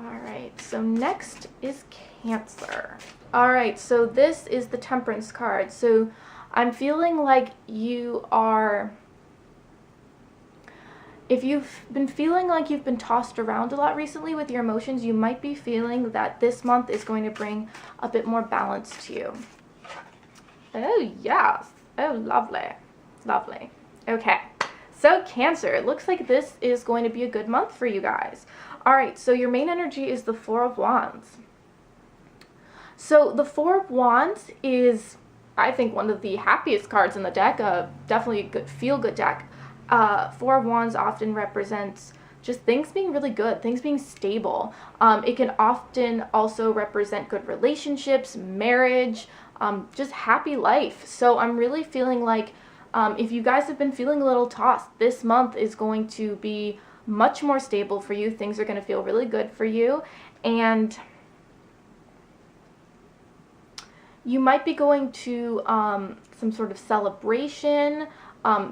All right, so next is Cancer. All right, so this is the Temperance card. So I'm feeling like you are, if you've been feeling like you've been tossed around a lot recently with your emotions, you might be feeling that this month is going to bring a bit more balance to you. Oh, yes. Oh, lovely. Lovely. Okay. So Cancer, it looks like this is going to be a good month for you guys. All right, so your main energy is the Four of Wands. So the Four of Wands is, I think, one of the happiest cards in the deck. Definitely a good feel-good deck. Four of Wands often represents just things being really good, things being stable. It can often also represent good relationships, marriage, just happy life. So I'm really feeling like if you guys have been feeling a little tossed, this month is going to be much more stable for you. Things are going to feel really good for you. And you might be going to some sort of celebration.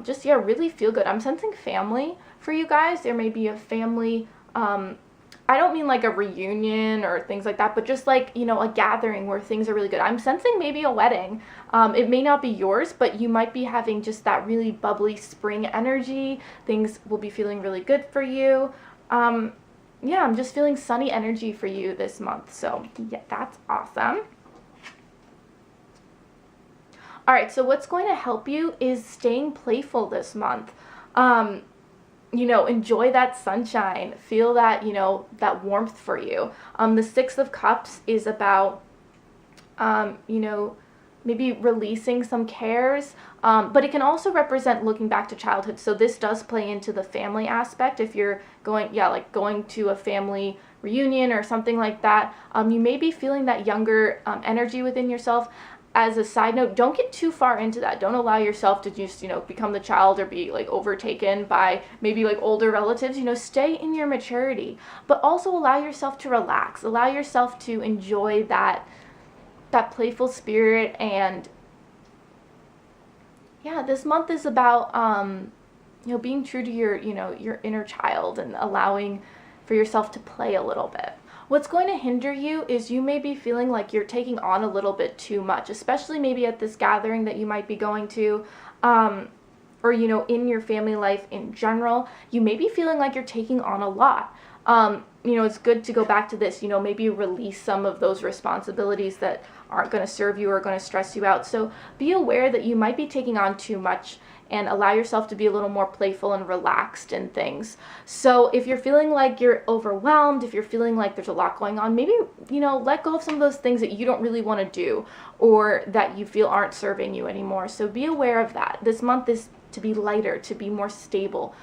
Just, yeah, really feel good. I'm sensing family for you guys. There may be a family, I don't mean like a reunion or things like that, but just like, you know, a gathering where things are really good. I'm sensing maybe a wedding. It may not be yours, but you might be having just that really bubbly spring energy. Things will be feeling really good for you. Yeah, I'm just feeling sunny energy for you this month. So yeah, that's awesome. All right, so what's going to help you is staying playful this month. You know, enjoy that sunshine, feel that, you know, that warmth for you. The Six of Cups is about, you know, maybe releasing some cares, but it can also represent looking back to childhood. So this does play into the family aspect. If you're going, yeah, like going to a family reunion or something like that, you may be feeling that younger energy within yourself. As a side note, don't get too far into that. Don't allow yourself to just, you know, become the child or be like overtaken by maybe like older relatives. You know, stay in your maturity, but also allow yourself to relax. Allow yourself to enjoy that playful spirit. And yeah, this month is about you know, being true to your, you know, your inner child and allowing for yourself to play a little bit. What's going to hinder you is you may be feeling like you're taking on a little bit too much, especially maybe at this gathering that you might be going to, or, you know, in your family life in general. You may be feeling like you're taking on a lot. You know, it's good to go back to this, you know, maybe release some of those responsibilities that aren't going to serve you or going to stress you out. So be aware that you might be taking on too much, and allow yourself to be a little more playful and relaxed in things. So if you're feeling like you're overwhelmed, if you're feeling like there's a lot going on, maybe, you know, let go of some of those things that you don't really want to do or that you feel aren't serving you anymore. So be aware of that. This month is to be lighter, to be more stable.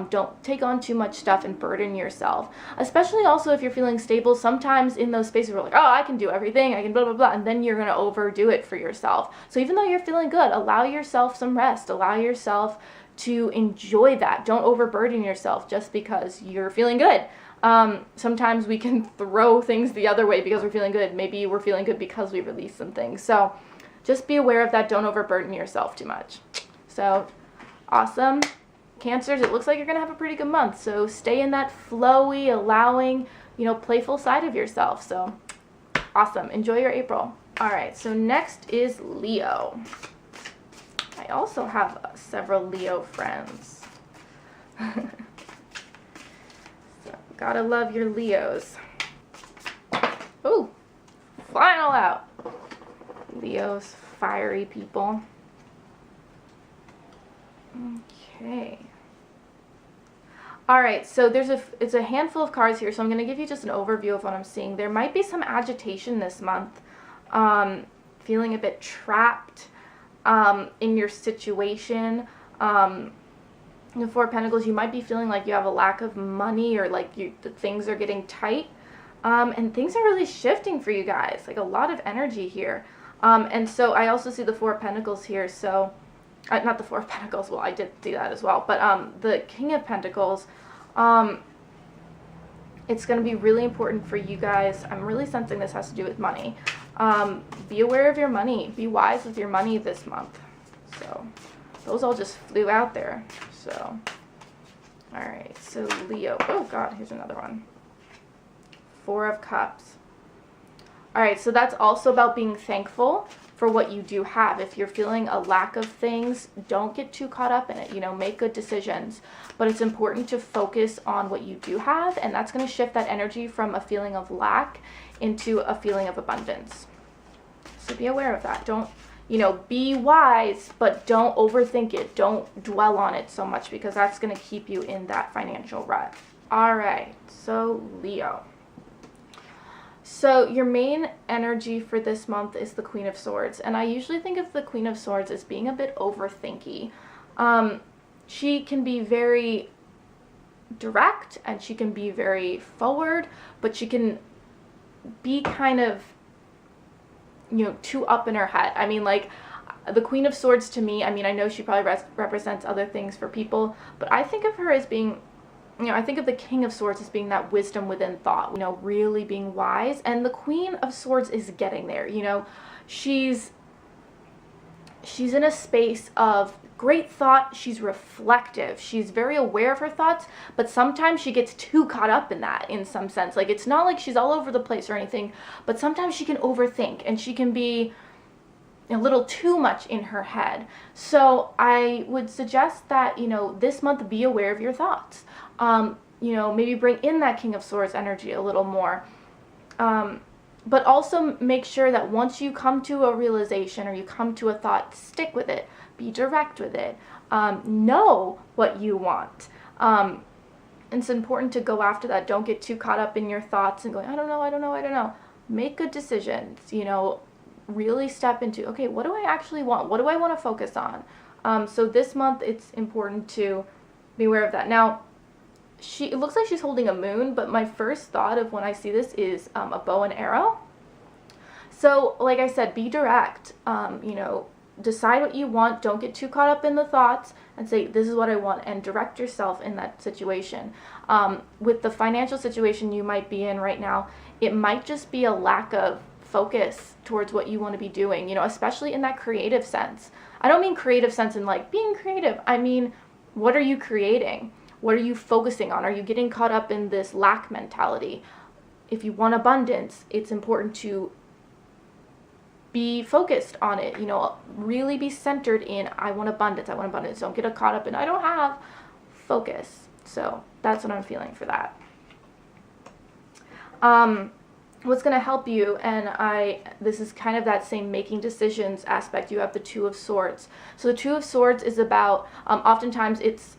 Don't take on too much stuff and burden yourself. Especially also if you're feeling stable, sometimes in those spaces where like, oh, I can do everything, I can blah, blah, blah, and then you're going to overdo it for yourself. So even though you're feeling good, allow yourself some rest. Allow yourself to enjoy that. Don't overburden yourself just because you're feeling good. Sometimes we can throw things the other way because we're feeling good. Maybe we're feeling good because we released some things. So just be aware of that. Don't overburden yourself too much. So awesome. Cancers, it looks like you're going to have a pretty good month. So stay in that flowy, allowing, you know, playful side of yourself. So awesome. Enjoy your April. All right. So next is Leo. I also have several Leo friends. So gotta love your Leos. Ooh, flying all out. Leos, fiery people. Okay. All right, so it's a handful of cards here, so I'm going to give you just an overview of what I'm seeing. There might be some agitation this month, feeling a bit trapped in your situation. The Four of Pentacles, you might be feeling like you have a lack of money, or like things are getting tight, and things are really shifting for you guys, like a lot of energy here. And so I also see the Four of Pentacles here, so not the Four of Pentacles, well, I did see that as well, but the King of Pentacles, it's going to be really important for you guys. I'm really sensing this has to do with money. Be aware of your money. Be wise with your money this month. So those all just flew out there. So, all right, so Leo. Oh, God, here's another one. Four of Cups. All right, so that's also about being thankful for what you do have. If you're feeling a lack of things, don't get too caught up in it. Make good decisions. But it's important to focus on what you do have, and that's going to shift that energy from a feeling of lack into a feeling of abundance. So be aware of that. Don't, be wise, but don't overthink it. Don't dwell on it so much, because that's going to keep you in that financial rut. All right, so Leo. So your main energy for this month is the Queen of Swords. And I usually think of the Queen of Swords as being a bit overthinky. She can be very direct and she can be very forward, but she can be kind of, too up in her head. I mean, like, the Queen of Swords to me, I know she probably represents other things for people, but I think of her as being, I think of the King of Swords as being that wisdom within thought, really being wise. And the Queen of Swords is getting there, she's in a space of great thought. She's reflective. She's very aware of her thoughts, but sometimes she gets too caught up in that in some sense. Like, it's not like she's all over the place or anything, but sometimes she can overthink and she can be a little too much in her head. So I would suggest that, this month, be aware of your thoughts. Maybe bring in that King of Swords energy a little more. But also make sure that once you come to a realization or you come to a thought, stick with it. Be direct with it. Know what you want. It's important to go after that. Don't get too caught up in your thoughts and going, I don't know. Make good decisions, really step into, okay, what do I actually want? What do I want to focus on? So this month, it's important to be aware of that. Now, it looks like she's holding a moon, but my first thought of when I see this is a bow and arrow. So, like I said, be direct. Decide what you want. Don't get too caught up in the thoughts and say, this is what I want, and direct yourself in that situation. With the financial situation you might be in right now, it might just be a lack of focus towards what you want to be doing, especially in that creative sense. I don't mean creative sense in like being creative. I mean, what are you creating? What are you focusing on? Are you getting caught up in this lack mentality? If you want abundance, it's important to be focused on it, really be centered in, I want abundance. Don't get caught up in, I don't have. Focus. So that's what I'm feeling for that. What's going to help you, and this is kind of that same making decisions aspect. You have the Two of Swords. So the Two of Swords is about, oftentimes it's,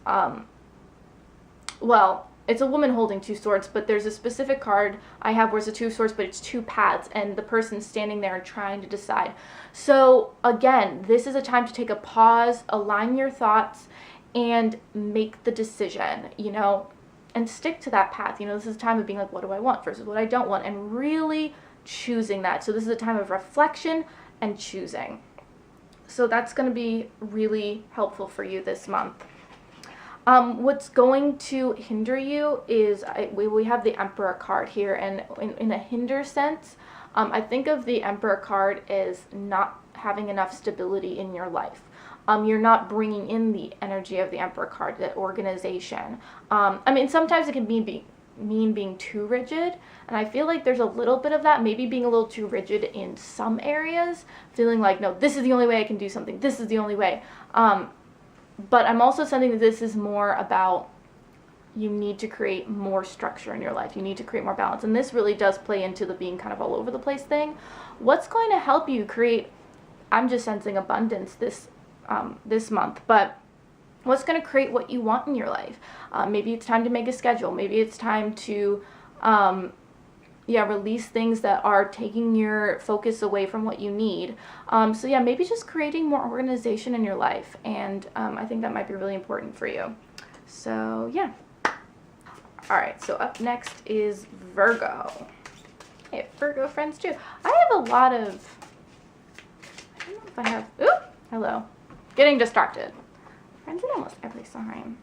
it's a woman holding two swords, but there's a specific card I have where it's a Two of Swords, but it's two paths, and the person's standing there and trying to decide. So again, this is a time to take a pause, align your thoughts, and make the decision, and stick to that path. This is a time of being like, what do I want versus what I don't want, and really choosing that. So this is a time of reflection and choosing. So that's going to be really helpful for you this month. What's going to hinder you is we have the Emperor card here, and in a hinder sense, I think of the Emperor card as not having enough stability in your life. You're not bringing in the energy of the Emperor card, the organization. Sometimes it can mean being too rigid, and I feel like there's a little bit of that, maybe being a little too rigid in some areas, feeling like, no, this is the only way I can do something, this is the only way. But I'm also sensing that this is more about, you need to create more structure in your life. You need to create more balance. And this really does play into the being kind of all over the place thing. What's going to help you create, I'm just sensing abundance this month, but what's going to create what you want in your life? Maybe it's time to make a schedule. Maybe it's time to, release things that are taking your focus away from what you need. Maybe just creating more organization in your life. And I think that might be really important for you. So, yeah. All right, so up next is Virgo. I have Virgo friends too. I have a lot of, I don't know if I have, ooh, hello. Getting distracted. Friends in almost every sign.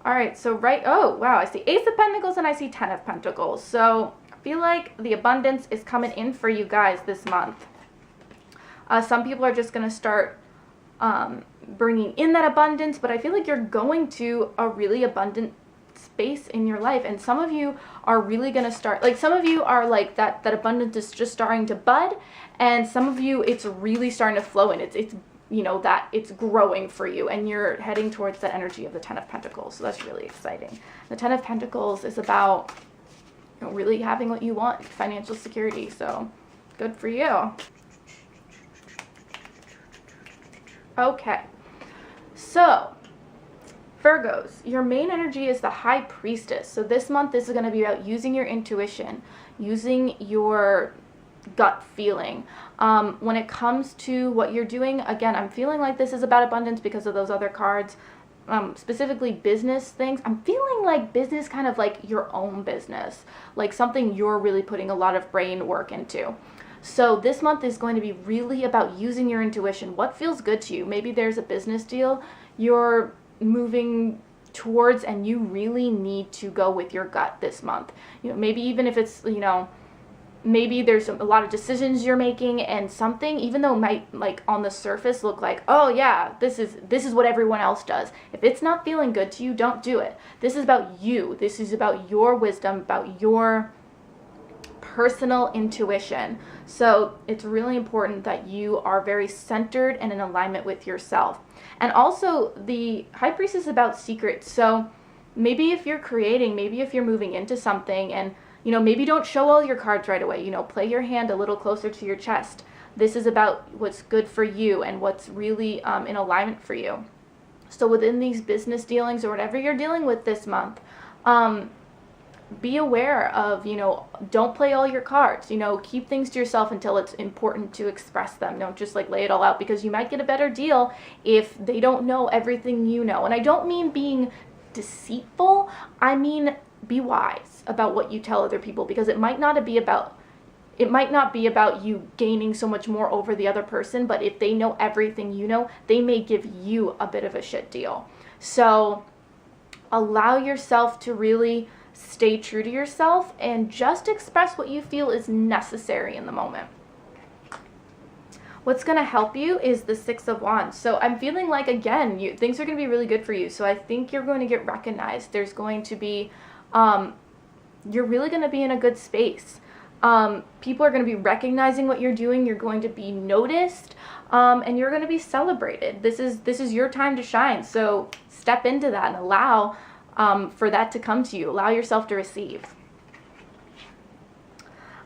All right, so oh, wow, I see Ace of Pentacles and I see 10 of Pentacles. So I feel like the abundance is coming in for you guys this month. Some people are just going to start bringing in that abundance, but I feel like you're going to a really abundant space in your life. And some of you are really going to start, like some of you are like that abundance is just starting to bud, and some of you it's really starting to flow in. It's you know, that it's growing for you, and you're heading towards the energy of the 10 of Pentacles. So that's really exciting. The 10 of Pentacles is about, you know, really having what you want, financial security. So good for you. Okay. So Virgos, your main energy is the High Priestess. So this month, this is going to be about using your intuition, using your gut feeling. When it comes to what you're doing, again, I'm feeling like this is about abundance because of those other cards, specifically business things. I'm feeling like business, kind of like your own business, like something you're really putting a lot of brain work into. So this month is going to be really about using your intuition. What feels good to you? Maybe there's a business deal you're moving towards and you really need to go with your gut this month. You know, maybe even if it's, you know, maybe there's a lot of decisions you're making, and something, even though it might like on the surface look like, oh yeah, this is what everyone else does. If it's not feeling good to you, don't do it. This is about you. This is about your wisdom, about your personal intuition. So it's really important that you are very centered and in alignment with yourself. And also the High Priestess is about secrets. So maybe if you're creating, maybe if you're moving into something, and you know, maybe don't show all your cards right away. You know, play your hand a little closer to your chest. This is about what's good for you and what's really in alignment for you. So within these business dealings or whatever you're dealing with this month, be aware of, you know, don't play all your cards. You know, keep things to yourself until it's important to express them. Don't just like lay it all out, because you might get a better deal if they don't know everything you know. And I don't mean being deceitful. I mean be wise about what you tell other people, because it might not be about you gaining so much more over the other person, but if they know everything you know, they may give you a bit of a shit deal. So allow yourself to really stay true to yourself and just express what you feel is necessary in the moment. What's going to help you is the Six of Wands. So I'm feeling like, again, things are going to be really good for you. So I think you're going to get recognized. There's going to be, you're really going to be in a good space. People are going to be recognizing what you're doing. You're going to be noticed, and you're going to be celebrated. This is your time to shine. So step into that and allow for that to come to you. Allow yourself to receive.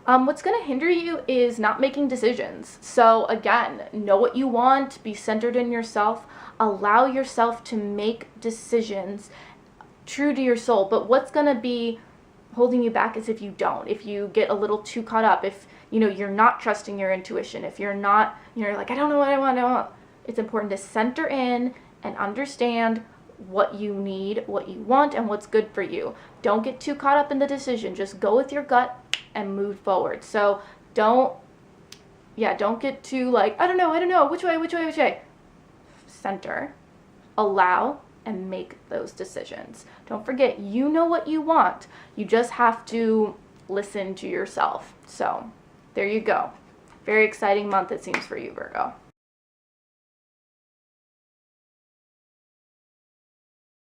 What's going to hinder you is not making decisions. So again, know what you want, be centered in yourself, allow yourself to make decisions true to your soul. But what's going to be holding you back is if you don't, if you get a little too caught up, if you know you're not trusting your intuition, if you're not, you're like, I don't know what I want. It's important to center in and understand what you need, what you want, and what's good for you. Don't get too caught up in the decision. Just go with your gut and move forward. So don't get too like, I don't know, which way. Center, allow, and make those decisions. Don't forget, you know what you want. You just have to listen to yourself. So there you go. Very exciting month it seems for you, Virgo.